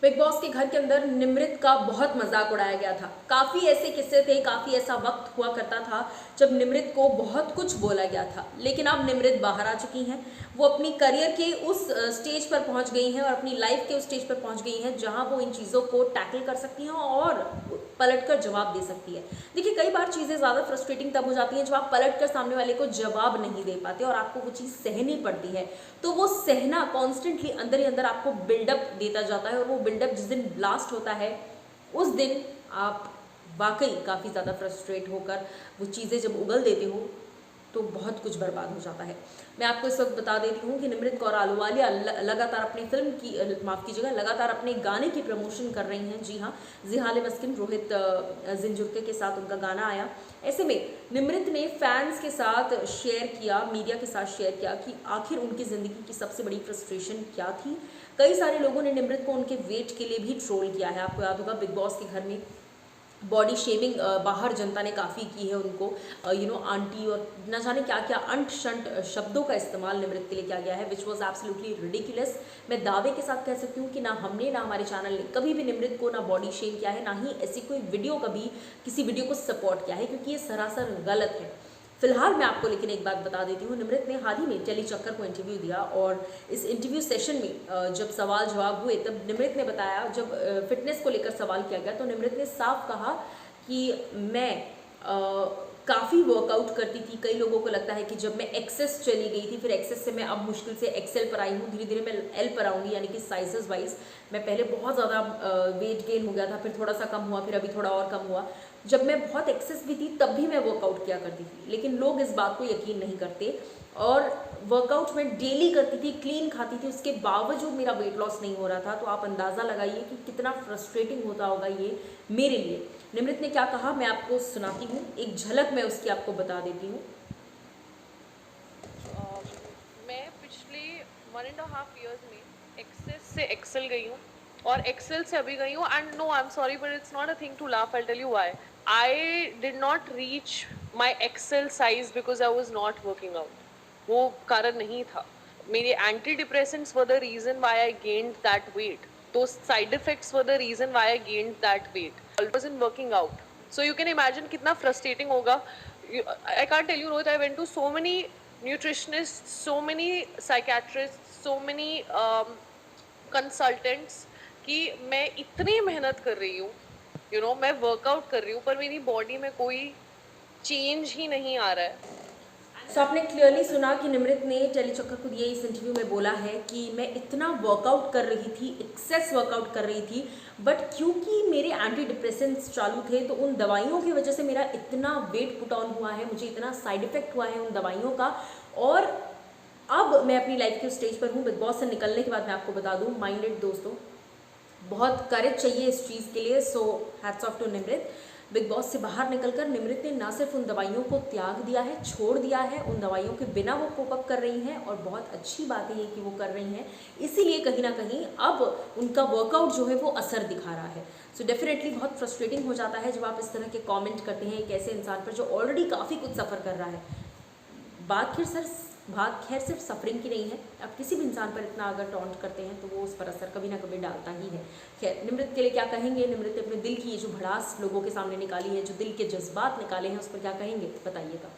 Big boss के घर के अंदर निमृत का बहुत मजाक उड़ाया गया था। काफ़ी ऐसे किस्से थे, काफ़ी ऐसा वक्त हुआ करता था जब निमृत को बहुत कुछ बोला गया था, लेकिन अब निमृत बाहर आ चुकी हैं। वो अपनी करियर के उस स्टेज पर पहुंच गई हैं और अपनी लाइफ के उस स्टेज पर पहुंच गई हैं जहां वो इन चीज़ों को टैकल कर सकती हैं और पलटकर जवाब दे सकती है। देखिए, कई बार चीज़ें ज़्यादा फ्रस्ट्रेटिंग तब हो जाती हैं जब आप पलटकर सामने वाले को जवाब नहीं दे पाते और आपको वो चीज़ सहनी पड़ती है। तो वो सहना कॉन्स्टेंटली अंदर ही अंदर आपको बिल्डअप देता जाता है और वो बिल्डअप जिस दिन ब्लास्ट होता है उस दिन आप वाकई काफ़ी ज़्यादा फ्रस्ट्रेट होकर वो चीज़ें जब उगल देते हो तो बहुत कुछ बर्बाद हो जाता है। मैं आपको इस वक्त बता देती हूँ कि निमृत कौर अहलूवालिया लगातार अपनी फिल्म की माफ़ कीजिएगा लगातार अपने गाने की प्रमोशन कर रही हैं। जी हाँ, जिहाले मस्किन रोहित जिंजुर्के के साथ उनका गाना आया। ऐसे में निमृत ने फैंस के साथ शेयर किया, मीडिया के साथ शेयर किया कि आखिर उनकी ज़िंदगी की सबसे बड़ी फ्रस्ट्रेशन क्या थी। कई सारे लोगों ने निमृत को उनके वेट के लिए भी ट्रोल किया है। आपको याद होगा बिग बॉस के घर में बॉडी शेमिंग बाहर जनता ने काफ़ी की है उनको, आंटी और न जाने क्या क्या अंट शंट शब्दों का इस्तेमाल निमृत के लिए किया गया है, विच वॉज एब्सोल्युटली रिडिकुलस। मैं दावे के साथ कह सकती हूँ कि ना हमने ना हमारे चैनल ने कभी भी निमृत को ना बॉडी शेम किया है, ना ही ऐसी कोई वीडियो कभी किसी वीडियो को सपोर्ट किया है, क्योंकि ये सरासर गलत है। फिलहाल मैं आपको लेकिन एक बात बता देती हूँ, निमृत ने हाल ही में टेली चक्कर को इंटरव्यू दिया और इस इंटरव्यू सेशन में जब सवाल जवाब हुए तब निमृत ने बताया, जब फिटनेस को लेकर सवाल किया गया तो निमृत ने साफ कहा कि मैं काफ़ी वर्कआउट करती थी। कई लोगों को लगता है कि जब मैं एक्सेस चली गई थी, फिर एक्सेस से मैं अब मुश्किल से एक्सेल पर आई हूँ, धीरे धीरे मैं एल पर आऊँगी, यानी कि साइजेस वाइज मैं पहले बहुत ज़्यादा वेट गेन हो गया था, फिर थोड़ा सा कम हुआ, फिर अभी थोड़ा और कम हुआ। जब मैं बहुत एक्सेस भी थी तब भी मैं वर्कआउट किया करती थी, लेकिन लोग इस बात को यकीन नहीं करते। और वर्कआउट मैं डेली करती थी, क्लीन खाती थी, उसके बावजूद मेरा वेट लॉस नहीं हो रहा था। तो आप अंदाज़ा लगाइए कि कितना फ्रस्ट्रेटिंग होता होगा ये मेरे लिए। निमृत ने क्या कहा मैं आपको सुनाती हूँ, एक झलक मैं उसकी आपको बता देती हूँ। मैं पिछले 1.5 years में एक्सेस से एक्सेल गई हूँ और एक्सेल से अभी गई हूँ। And no, I am sorry but it's not a thing to laugh. I tell you why. I did not reach my XL size because I was not working out. वो कारण नहीं था। मेरे antidepressants were the reason why I gained that weight. those side effects were the reason why I gained that weight. I wasn't working out. So you can imagine कितना frustrating होगा. I can't tell you, Rohit, I went to so many nutritionists, so many psychiatrists, so many consultants कि मैं इतनी मेहनत कर रही हूँ, मैं वर्कआउट कर रही हूँ, पर मेरी बॉडी में कोई चेंज ही नहीं आ रहा है। सो आपने क्लियरली सुना कि निमृत ने टेलीचक्कर को दिए इस इंटरव्यू में बोला है कि मैं इतना वर्कआउट कर रही थी, एक्सेस वर्कआउट कर रही थी, बट क्योंकि मेरे एंटी डिप्रेसेंट्स चालू थे तो उन दवाइयों की वजह से मेरा इतना वेट पुट ऑन हुआ है, मुझे इतना साइड इफेक्ट हुआ है उन दवाइयों का। और अब मैं अपनी लाइफ के स्टेज पर हूँ। बिग बॉस से निकलने के बाद मैं आपको बता दूँ, माइंडेड दोस्तों, बहुत करेज चाहिए इस चीज़ के लिए। So hats off to Nimrit. Bigg Boss से बाहर निकलकर निमृत ने ना सिर्फ उन दवाइयों को त्याग दिया है, छोड़ दिया है, उन दवाइयों के बिना वो कोप अप कर रही हैं और बहुत अच्छी बात है ये कि वो कर रही हैं। इसीलिए कहीं ना कहीं अब उनका वर्कआउट जो है वो असर दिखा रहा है। सो डेफिनेटली बहुत फ्रस्ट्रेटिंग हो जाता है जब आप इस तरह के कमेंट करते हैं एक ऐसे इंसान पर जो ऑलरेडी काफ़ी कुछ सफ़र कर रहा है। बात खैर सिर्फ सफरिंग की नहीं है। आप किसी भी इंसान पर इतना अगर टॉन्ट करते हैं तो वो उस पर असर कभी ना कभी डालता ही है। खैर, निमृत के लिए क्या कहेंगे? निमृत ने अपने दिल की ये जो भड़ास लोगों के सामने निकाली है, जो दिल के जज्बात निकाले हैं, उस पर क्या कहेंगे बताइएगा।